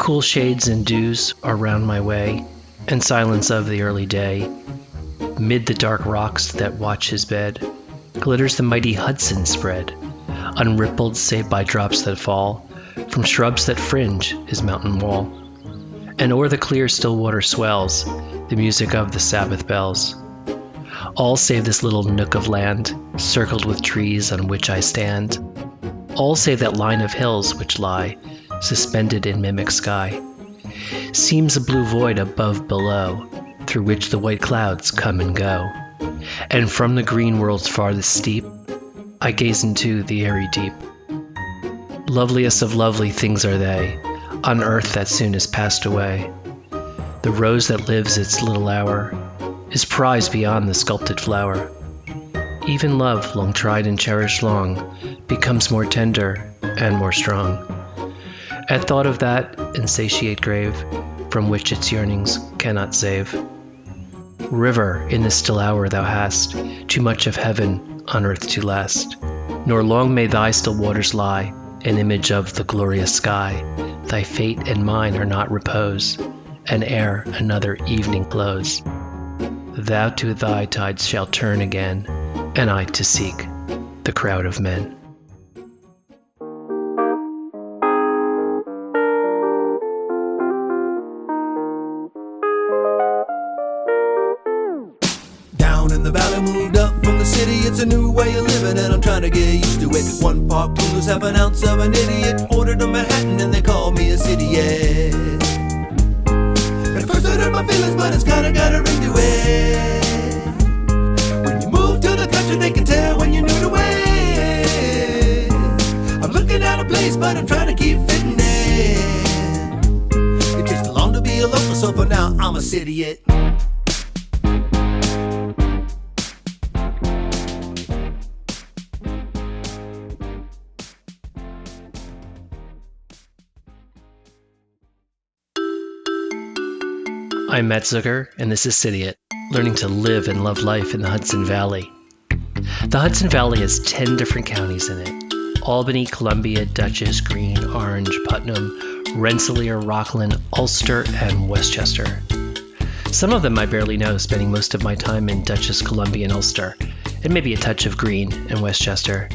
Cool shades and dews are round my way, and silence of the early day. Mid the dark rocks that watch his bed, glitters the mighty Hudson spread, unrippled save by drops that fall from shrubs that fringe his mountain wall. And o'er the clear still water swells the music of the Sabbath bells. All save this little nook of land, circled with trees on which I stand. All save that line of hills which lie, suspended in mimic sky. Seems a blue void above below, through which the white clouds come and go. And from the green world's farthest steep, I gaze into the airy deep. Loveliest of lovely things are they, on earth that soon is passed away. The rose that lives its little hour is prized beyond the sculpted flower. Even love, long tried and cherished long, becomes more tender and more strong. At thought of that insatiate grave, from which its yearnings cannot save. River, in this still hour thou hast too much of heaven on earth to last, nor long may thy still waters lie, an image of the glorious sky. Thy fate and mine are not repose, and ere another evening close, thou to thy tides shalt turn again, and I to seek the crowd of men. Down in the valley, moved up from the city. It's a new way of living and I'm trying to get used to it. One park poolers have an ounce of an idiot. Ordered a Manhattan and they call me a city, yeah. At first it hurt my feelings, but it's kinda got a ring to it. When you move to the country, they can tell when you're new to it. I'm looking at a place, but I'm trying to keep fitting in. It takes too long to be a local, so for now I'm a city-it. I'm Matt Zucker, and this is City It, learning to live and love life in the Hudson Valley. The Hudson Valley has 10 different counties in it: Albany, Columbia, Dutchess, Greene, Orange, Putnam, Rensselaer, Rockland, Ulster, and Westchester. Some of them I barely know, spending most of my time in Dutchess, Columbia, and Ulster, and maybe a touch of Greene and Westchester.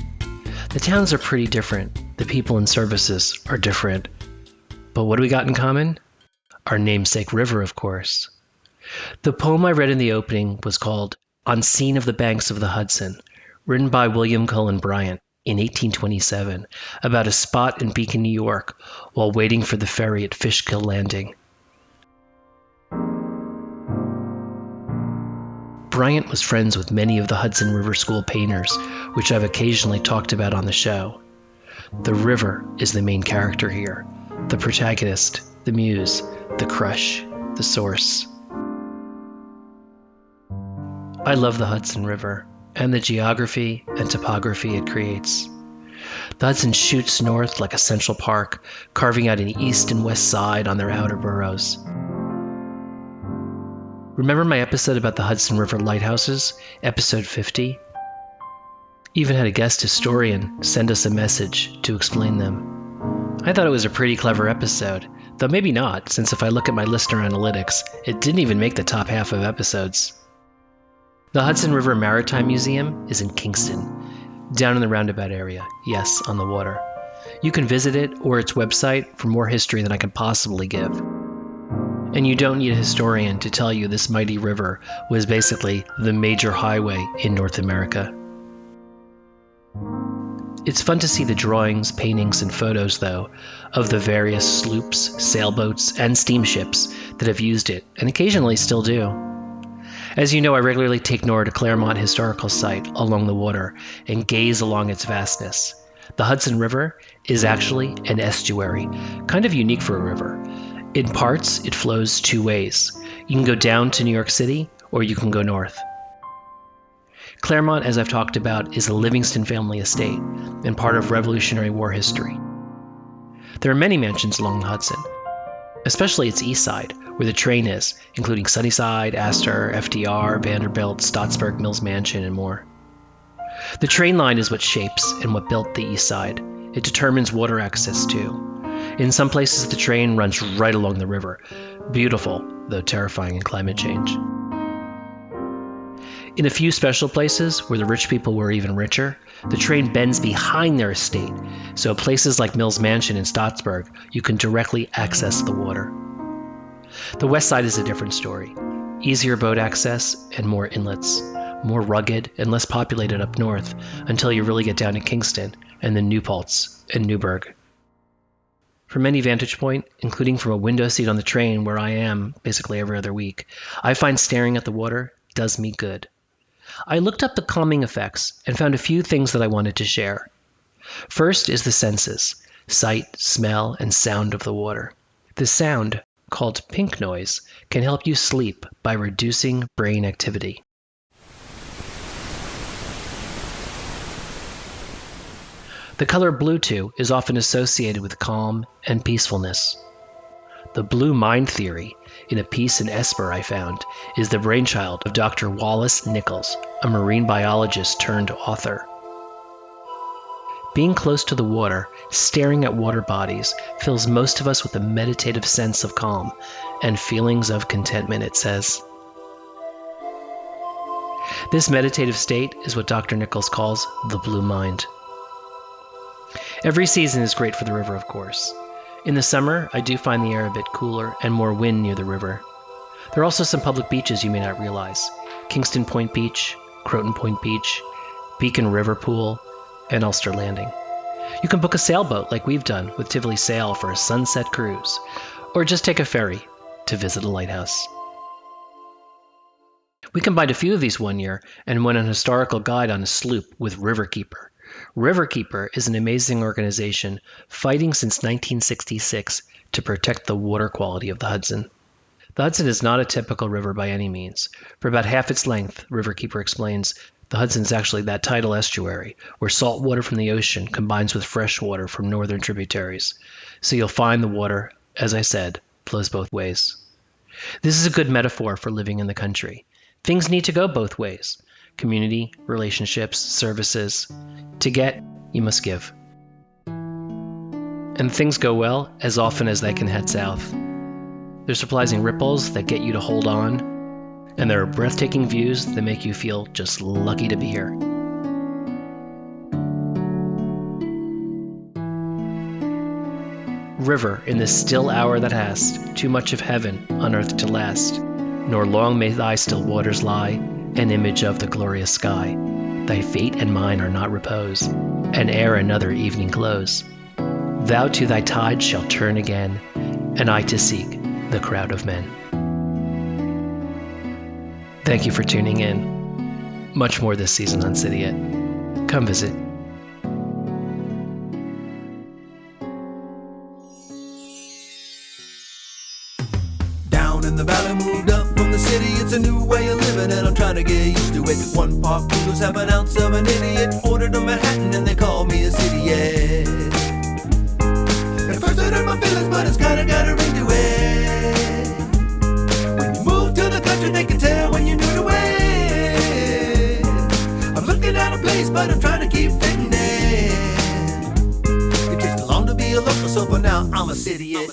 The towns are pretty different. The people and services are different. But what do we got in common? Our namesake river, of course. The poem I read in the opening was called On Scene of the Banks of the Hudson, written by William Cullen Bryant in 1827, about a spot in Beacon, New York, while waiting for the ferry at Fishkill Landing. Bryant was friends with many of the Hudson River School painters, which I've occasionally talked about on the show. The river is the main character here, the protagonist, the muse, the crush, the source. I love the Hudson River and the geography and topography it creates. The Hudson shoots north like a central park, carving out an east and west side on their outer boroughs. Remember my episode about the Hudson River lighthouses, episode 50? Even had a guest historian send us a message to explain them. I thought it was a pretty clever episode, though maybe not, since if I look at my listener analytics, it didn't even make the top half of episodes. The Hudson River Maritime Museum is in Kingston, down in the roundabout area, yes, on the water. You can visit it or its website for more history than I can possibly give. And you don't need a historian to tell you this mighty river was basically the major highway in North America. It's fun to see the drawings, paintings, and photos, though, of the various sloops, sailboats, and steamships that have used it, and occasionally still do. As you know, I regularly take Nora to Claremont Historical Site along the water and gaze along its vastness. The Hudson River is actually an estuary, kind of unique for a river. In parts, it flows two ways. You can go down to New York City, or you can go north. Claremont, as I've talked about, is a Livingston family estate and part of Revolutionary War history. There are many mansions along the Hudson, especially its east side, where the train is, including Sunnyside, Astor, FDR, Vanderbilt, Stottsburg Mills Mansion, and more. The train line is what shapes and what built the east side. It determines water access too. In some places, the train runs right along the river. Beautiful, though terrifying in climate change. In a few special places, where the rich people were even richer, the train bends behind their estate, so at places like Mill's Mansion in Stottsburg, you can directly access the water. The west side is a different story. Easier boat access and more inlets, more rugged and less populated up north, until you really get down to Kingston and then New Paltz and Newburgh. From any vantage point, including from a window seat on the train where I am basically every other week, I find staring at the water does me good. I looked up the calming effects and found a few things that I wanted to share. First is the senses, sight, smell, and sound of the water. The sound, called pink noise, can help you sleep by reducing brain activity. The color blue, too, is often associated with calm and peacefulness. The blue mind theory, in a piece in Esper I found, is the brainchild of Dr. Wallace Nichols, a marine biologist turned author. Being close to the water, staring at water bodies, fills most of us with a meditative sense of calm and feelings of contentment, it says. This meditative state is what Dr. Nichols calls the blue mind. Every season is great for the river, of course. In the summer, I do find the air a bit cooler and more wind near the river. There are also some public beaches you may not realize. Kingston Point Beach, Croton Point Beach, Beacon River Pool, and Ulster Landing. You can book a sailboat like we've done with Tivoli Sail for a sunset cruise, or just take a ferry to visit a lighthouse. We combined a few of these one year and went on a historical guide on a sloop with Riverkeeper. Riverkeeper is an amazing organization fighting since 1966 to protect the water quality of the Hudson. The Hudson is not a typical river by any means. For about half its length, Riverkeeper explains, the Hudson is actually that tidal estuary where salt water from the ocean combines with fresh water from northern tributaries. So you'll find the water, as I said, flows both ways. This is a good metaphor for living in the country. Things need to go both ways. Community, relationships, services. To get, you must give. And things go well as often as they can head south. There's surprising ripples that get you to hold on, and there are breathtaking views that make you feel just lucky to be here. River, in this still hour that hast too much of heaven on earth to last, nor long may thy still waters lie, an image of the glorious sky. Thy fate and mine are not repose, and ere another evening close, thou to thy tide shalt turn again, and I to seek the crowd of men. Thank you for tuning in. Much more this season on City It. Come visit. Down in the valley, moved up from the city. It's a new way of living and I'm trying to get used to it. One park noodles, half an ounce of an idiot. Ordered a Manhattan and they call me a city head. At first it hurt my feelings, but it's kinda got a ring to it. When you move to the country, they can tell when you're new to it. I'm looking at a place, but I'm trying to keep fitting in. It takes too long to be a local, so for now I'm a city it.